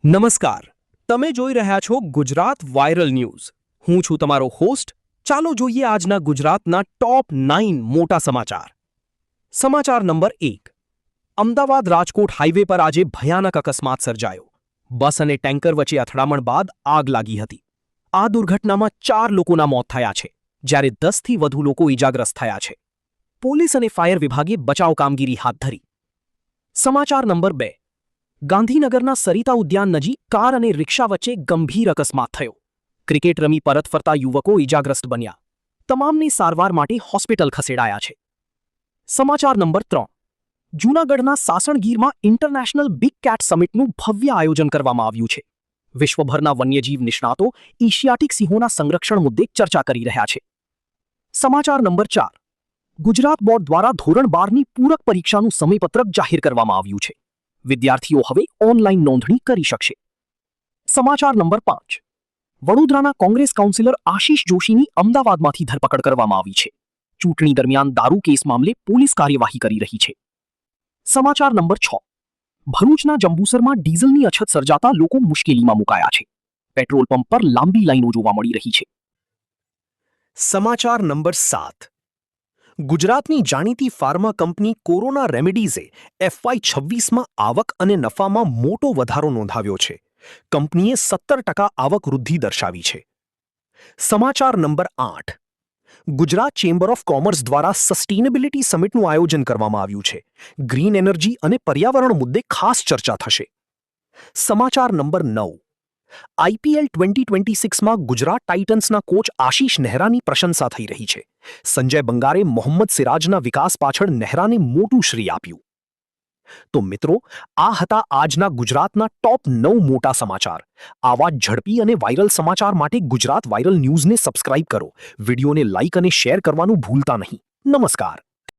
નમસ્કાર, તમે જોઈ રહ્યા છો ગુજરાત વાયરલ ન્યૂઝ. હું છું તમારો હોસ્ટ. ચાલો જોઈએ આજના ગુજરાતના ટોપ 9 મોટા સમાચાર. સમાચાર નંબર 1. અમદાવાદ રાજકોટ હાઈવે પર આજે ભયાનક અકસ્માત સર્જાયો. બસ અને ટેન્કર વચ્ચે અથડામણ બાદ આગ લાગી હતી. આ દુર્ઘટનામાં 4 લોકોના મોત થયા છે, જ્યારે 10થી વધુ લોકો ઈજાગ્રસ્ત થયા છે. પોલીસ અને ફાયર વિભાગે બચાવ કામગીરી હાથ ધરી. સમાચાર નંબર 2. ગાંધીનગરના સરિતા ઉદ્યાન નજીક કાર અને રિક્ષા વચ્ચે ગંભીર અકસ્માત થયો. ક્રિકેટ રમી પરત ફરતા યુવકો ઈજાગ્રસ્ત બન્યા. તમામની સારવાર માટે હોસ્પિટલ ખસેડાયા છે. સમાચાર નંબર 3. જૂનાગઢના સાસણગીરમાં ઇન્ટરનેશનલ બિગ કેટ સમિટનું ભવ્ય આયોજન કરવામાં આવ્યું છે. વિશ્વભરના વન્યજીવ નિષ્ણાતો એશિયાટિક સિંહોના સંરક્ષણ મુદ્દે ચર્ચા કરી રહ્યા છે. સમાચાર નંબર 4. ગુજરાત બોર્ડ દ્વારા ધોરણ 12ની પૂરક પરીક્ષાનું સમયપત્રક જાહેર કરવામાં આવ્યું છે. વિદ્યાર્થીઓ હવે ઓનલાઈન નોંધણી કરી શકશે. સમાચાર નંબર 5. વડોદરાના કોંગ્રેસ કાઉન્સિલર આશીષ જોશીની અમદાવાદમાંથી ધરપકડ કરવામાં આવી છે. ચૂંટણી દરમિયાન દારૂ કેસ મામલે પોલીસ કાર્યવાહી કરી રહી છે. સમાચાર નંબર 6. ભરૂચના જંબુસરમાં ડીઝલની અછત સર્જાતા લોકો મુશ્કેલીમાં મુકાયા છે. પેટ્રોલ પંપ પર લાંબી લાઈનો જોવા મળી રહી છે. સમાચાર નંબર 7. ગુજરાતની જાણીતી ફાર્મા કંપની કોરોના રેમેડીઝે FY26માં આવક અને નફામાં મોટો વધારો નોંધાવ્યો છે. કંપનીએ 17% આવક વૃદ્ધિ દર્શાવી છે. સમાચાર number 8. Gujarat chamber of commerce દ્વારા સસ્ટેનેબિલિટી સમિટનું આયોજન કરવામાં આવ્યું છે. ગ્રીન એનર્જી અને પર્યાવરણ મુદ્દે ખાસ ચર્ચા થશે. સમાચાર નંબર 9. IPL 2026માં ગુજરાત ટાઇટન્સના કોચ આશીષ નેહરાની પ્રશંસા થઈ રહી છે. સંજય બંગારે મોહમ્મદ સિરાજના વિકાસ પાછળ નેહરાને મોટું શ્રેય આપ્યું. તો મિત્રો, આ હતા આજના ગુજરાતના ટોપ 9 મોટા સમાચાર. આવા ઝડપી અને વાયરલ સમાચાર માટે ગુજરાત વાયરલ ન્યૂઝને સબસ્ક્રાઇબ કરો. વિડીયોને લાઇક અને શેર કરવાનું ભૂલતા નહીં. નમસ્કાર.